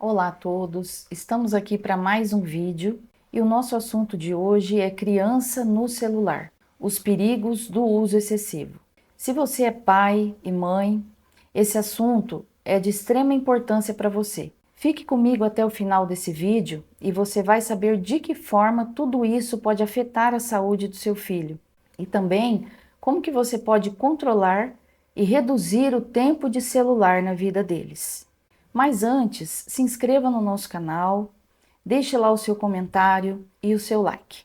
Olá a todos, estamos aqui para mais um vídeo e o nosso assunto de hoje é criança no celular, os perigos do uso excessivo. Se você é pai e mãe, esse assunto é de extrema importância para você. Fique comigo até o final desse vídeo e você vai saber de que forma tudo isso pode afetar a saúde do seu filho e também como que você pode controlar e reduzir o tempo de celular na vida deles. Mas antes, se inscreva no nosso canal, deixe lá o seu comentário e o seu like.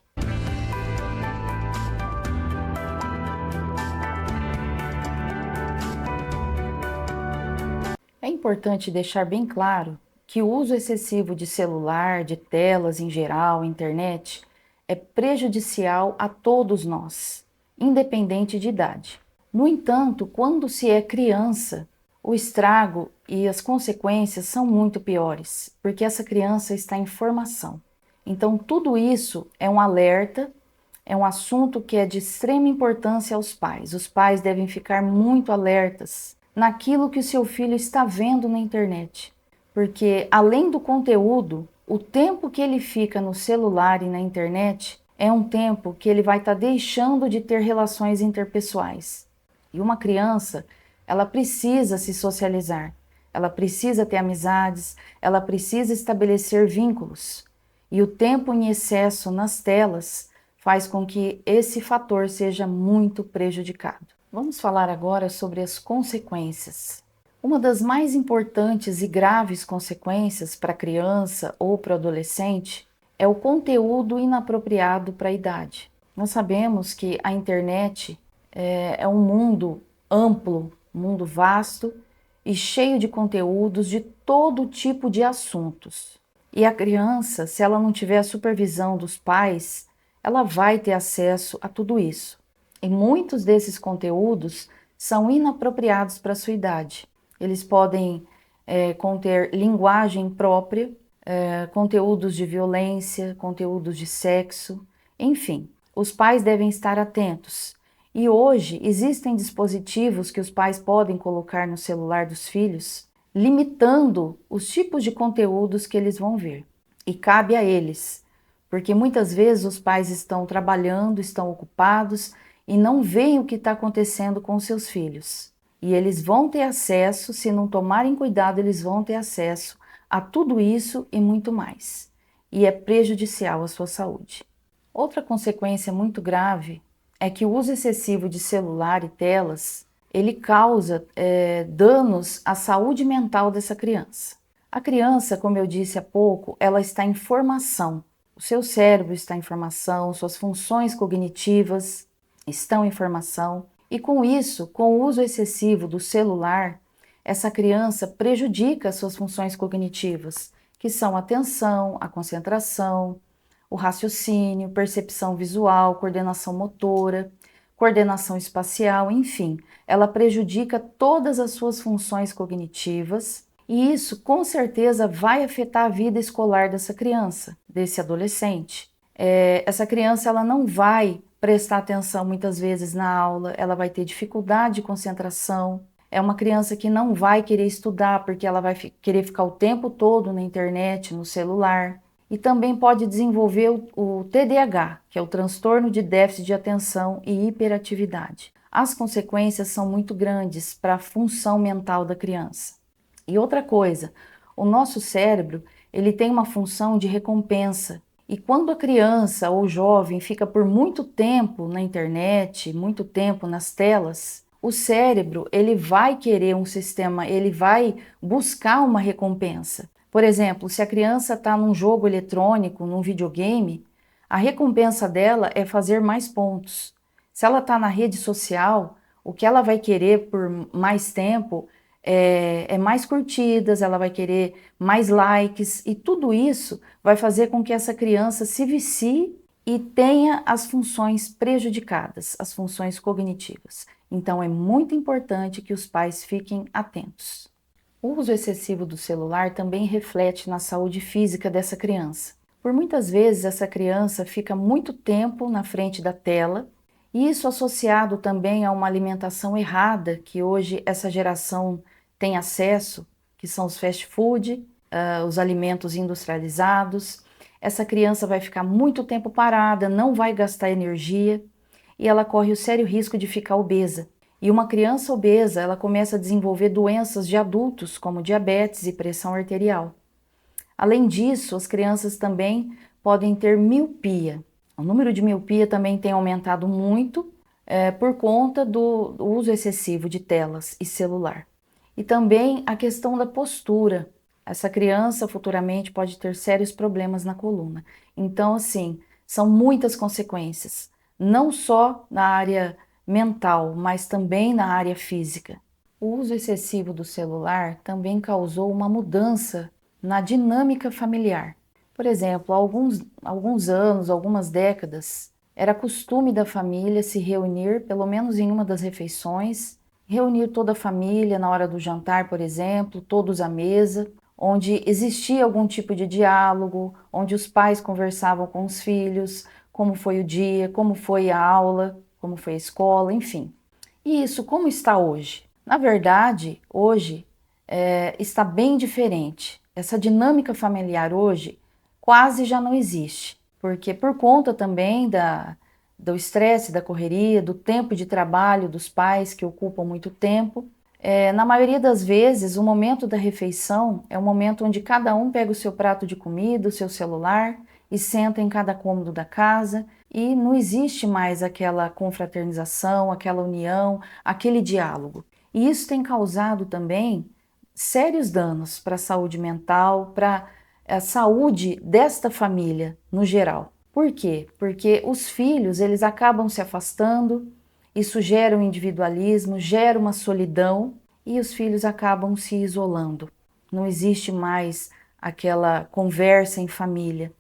É importante deixar bem claro que o uso excessivo de celular, de telas em geral, internet, é prejudicial a todos nós, independente de idade. No entanto, quando se é criança, o estrago e as consequências são muito piores, porque essa criança está em formação. Então, tudo isso é um alerta, é um assunto que é de extrema importância aos pais. Os pais devem ficar muito alertas naquilo que o seu filho está vendo na internet, porque além do conteúdo, o tempo que ele fica no celular e na internet é um tempo que ele vai estar deixando de ter relações interpessoais. E uma criança, ela precisa se socializar, ela precisa ter amizades, ela precisa estabelecer vínculos. E o tempo em excesso nas telas faz com que esse fator seja muito prejudicado. Vamos falar agora sobre as consequências. Uma das mais importantes e graves consequências para a criança ou para o adolescente é o conteúdo inapropriado para a idade. Nós sabemos que a internet é um mundo amplo, um mundo vasto e cheio de conteúdos de todo tipo de assuntos. E a criança, se ela não tiver a supervisão dos pais, ela vai ter acesso a tudo isso. E muitos desses conteúdos são inapropriados para a sua idade. Eles podem conter linguagem própria, conteúdos de violência, conteúdos de sexo, enfim. Os pais devem estar atentos. E hoje existem dispositivos que os pais podem colocar no celular dos filhos, limitando os tipos de conteúdos que eles vão ver. E cabe a eles, porque muitas vezes os pais estão trabalhando, estão ocupados e não veem o que está acontecendo com seus filhos. E eles vão ter acesso, se não tomarem cuidado, eles vão ter acesso a tudo isso e muito mais. E é prejudicial à sua saúde. Outra consequência muito grave é que o uso excessivo de celular e telas, ele causa danos à saúde mental dessa criança. A criança, como eu disse há pouco, ela está em formação. O seu cérebro está em formação, suas funções cognitivas estão em formação. E com isso, com o uso excessivo do celular, essa criança prejudica suas funções cognitivas, que são a atenção, a concentração, o raciocínio, percepção visual, coordenação motora, coordenação espacial, enfim, ela prejudica todas as suas funções cognitivas e isso com certeza vai afetar a vida escolar dessa criança, desse adolescente. Essa criança ela não vai prestar atenção muitas vezes na aula, ela vai ter dificuldade de concentração. É uma criança que não vai querer estudar porque ela vai querer ficar o tempo todo na internet, no celular. E também pode desenvolver o TDAH, que é o transtorno de déficit de atenção e hiperatividade. As consequências são muito grandes para a função mental da criança. E outra coisa, o nosso cérebro, ele tem uma função de recompensa. E quando a criança ou jovem fica por muito tempo na internet, muito tempo nas telas, o cérebro, ele vai querer um sistema, ele vai buscar uma recompensa. Por exemplo, se a criança está num jogo eletrônico, num videogame, a recompensa dela é fazer mais pontos. Se ela está na rede social, o que ela vai querer por mais tempo é mais curtidas, ela vai querer mais likes, e tudo isso vai fazer com que essa criança se vicie e tenha as funções prejudicadas, as funções cognitivas. Então é muito importante que os pais fiquem atentos. O uso excessivo do celular também reflete na saúde física dessa criança. Por muitas vezes essa criança fica muito tempo na frente da tela, e isso associado também a uma alimentação errada que hoje essa geração tem acesso, que são os fast food, os alimentos industrializados. Essa criança vai ficar muito tempo parada, não vai gastar energia e ela corre o sério risco de ficar obesa. E uma criança obesa, ela começa a desenvolver doenças de adultos, como diabetes e pressão arterial. Além disso, as crianças também podem ter miopia. O número de miopia também tem aumentado muito por conta do uso excessivo de telas e celular. E também a questão da postura. Essa criança futuramente pode ter sérios problemas na coluna. Então, assim, são muitas consequências, não só na área mental, mas também na área física. O uso excessivo do celular também causou uma mudança na dinâmica familiar. Por exemplo, há alguns anos, algumas décadas, era costume da família se reunir, pelo menos em uma das refeições, reunir toda a família na hora do jantar, por exemplo, todos à mesa, onde existia algum tipo de diálogo, onde os pais conversavam com os filhos, como foi o dia, como foi a aula, como foi a escola, enfim. E isso como está hoje? Na verdade, hoje está bem diferente. Essa dinâmica familiar hoje quase já não existe, porque por conta também do estresse, da correria, do tempo de trabalho dos pais que ocupam muito tempo, na maioria das vezes o momento da refeição é o momento onde cada um pega o seu prato de comida, o seu celular e senta em cada cômodo da casa e não existe mais aquela confraternização, aquela união, aquele diálogo. E isso tem causado também sérios danos para a saúde mental, para a saúde desta família no geral. Por quê? Porque os filhos, eles acabam se afastando, isso gera um individualismo, gera uma solidão e os filhos acabam se isolando. Não existe mais aquela conversa em família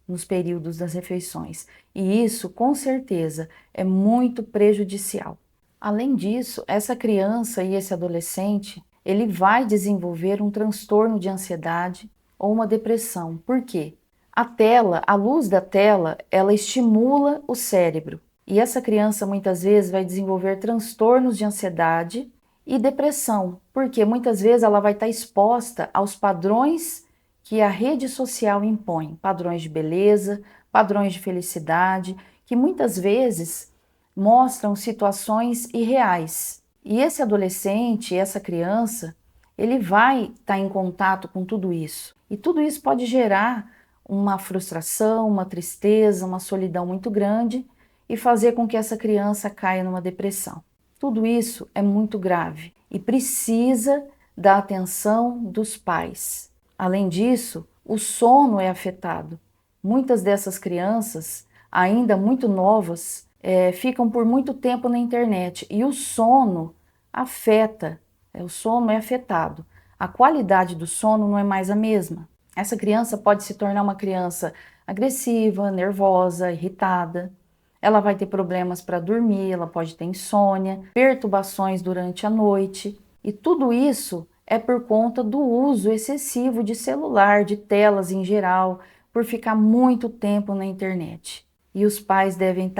nos períodos das refeições. E isso, com certeza, é muito prejudicial. Além disso, essa criança e esse adolescente, ele vai desenvolver um transtorno de ansiedade ou uma depressão. Por quê? A tela, a luz da tela, ela estimula o cérebro. E essa criança muitas vezes vai desenvolver transtornos de ansiedade e depressão, porque muitas vezes ela vai estar exposta aos padrões que a rede social impõe, padrões de beleza, padrões de felicidade, que muitas vezes mostram situações irreais. E esse adolescente, essa criança, ele vai estar em contato com tudo isso. E tudo isso pode gerar uma frustração, uma tristeza, uma solidão muito grande e fazer com que essa criança caia numa depressão. Tudo isso é muito grave e precisa da atenção dos pais. Além disso, o sono é afetado. Muitas dessas crianças, ainda muito novas, ficam por muito tempo na internet e o sono afeta, o sono é afetado. A qualidade do sono não é mais a mesma. Essa criança pode se tornar uma criança agressiva, nervosa, irritada. Ela vai ter problemas para dormir, ela pode ter insônia, perturbações durante a noite. E tudo isso é por conta do uso excessivo de celular, de telas em geral, por ficar muito tempo na internet. E os pais devem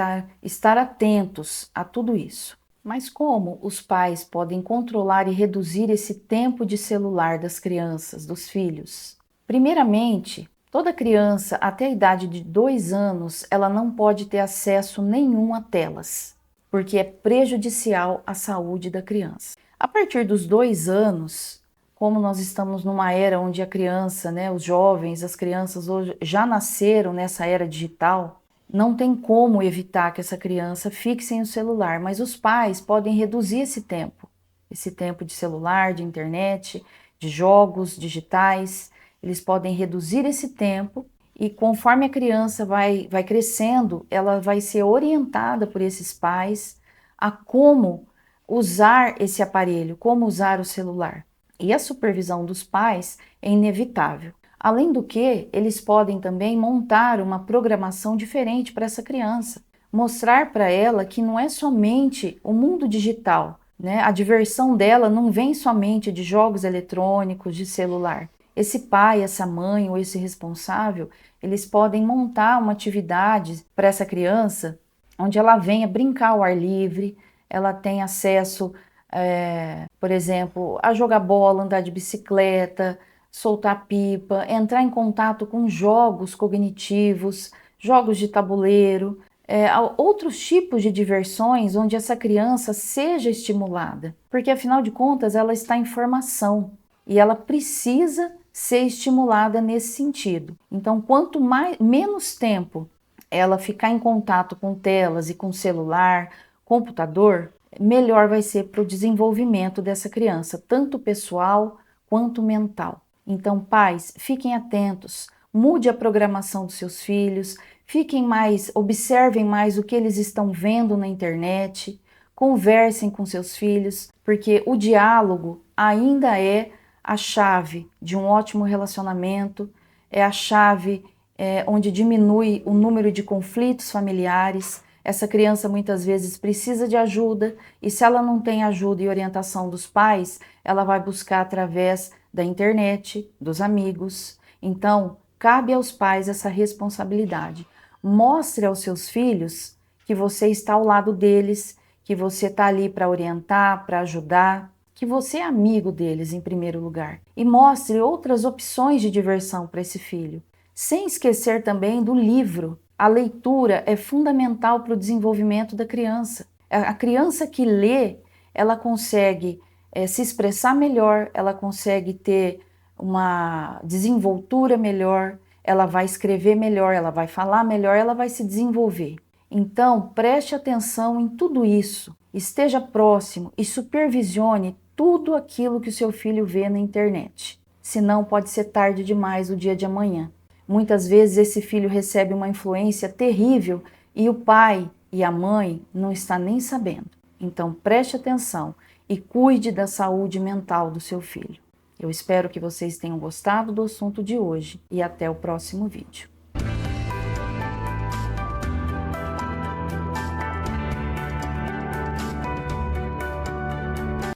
estar atentos a tudo isso. Mas como os pais podem controlar e reduzir esse tempo de celular das crianças, dos filhos? Primeiramente, toda criança até a idade de 2 anos, ela não pode ter acesso nenhum a telas, porque é prejudicial à saúde da criança. A partir dos 2 anos, como nós estamos numa era onde a criança, os jovens, as crianças hoje já nasceram nessa era digital, não tem como evitar que essa criança fique sem o celular, mas os pais podem reduzir esse tempo de celular, de internet, de jogos digitais. Eles podem reduzir esse tempo e conforme a criança vai crescendo, ela vai ser orientada por esses pais a como usar esse aparelho, como usar o celular. E a supervisão dos pais é inevitável. Além do que, eles podem também montar uma programação diferente para essa criança, mostrar para ela que não é somente o mundo digital, A diversão dela não vem somente de jogos eletrônicos, de celular. Esse pai, essa mãe ou esse responsável, eles podem montar uma atividade para essa criança onde ela venha brincar ao ar livre, ela tem acesso, por exemplo, a jogar bola, andar de bicicleta, soltar pipa, entrar em contato com jogos cognitivos, jogos de tabuleiro, outros tipos de diversões onde essa criança seja estimulada, porque afinal de contas ela está em formação e ela precisa ser estimulada nesse sentido. Então, quanto menos tempo ela ficar em contato com telas e com celular, computador, melhor vai ser para o desenvolvimento dessa criança, tanto pessoal quanto mental. Então, pais, fiquem atentos, mude a programação dos seus filhos, observem mais o que eles estão vendo na internet, conversem com seus filhos, porque o diálogo ainda é a chave de um ótimo relacionamento, é a chave onde diminui o número de conflitos familiares. Essa criança muitas vezes precisa de ajuda e se ela não tem ajuda e orientação dos pais, ela vai buscar através da internet, dos amigos. Então, cabe aos pais essa responsabilidade. Mostre aos seus filhos que você está ao lado deles, que você está ali para orientar, para ajudar, que você é amigo deles em primeiro lugar. E mostre outras opções de diversão para esse filho. Sem esquecer também do livro. A leitura é fundamental para o desenvolvimento da criança. A criança que lê, ela consegue se expressar melhor, ela consegue ter uma desenvoltura melhor, ela vai escrever melhor, ela vai falar melhor, ela vai se desenvolver. Então, preste atenção em tudo isso, esteja próximo e supervisione tudo aquilo que o seu filho vê na internet. Senão pode ser tarde demais o dia de amanhã. Muitas vezes esse filho recebe uma influência terrível e o pai e a mãe não estão nem sabendo. Então preste atenção e cuide da saúde mental do seu filho. Eu espero que vocês tenham gostado do assunto de hoje e até o próximo vídeo.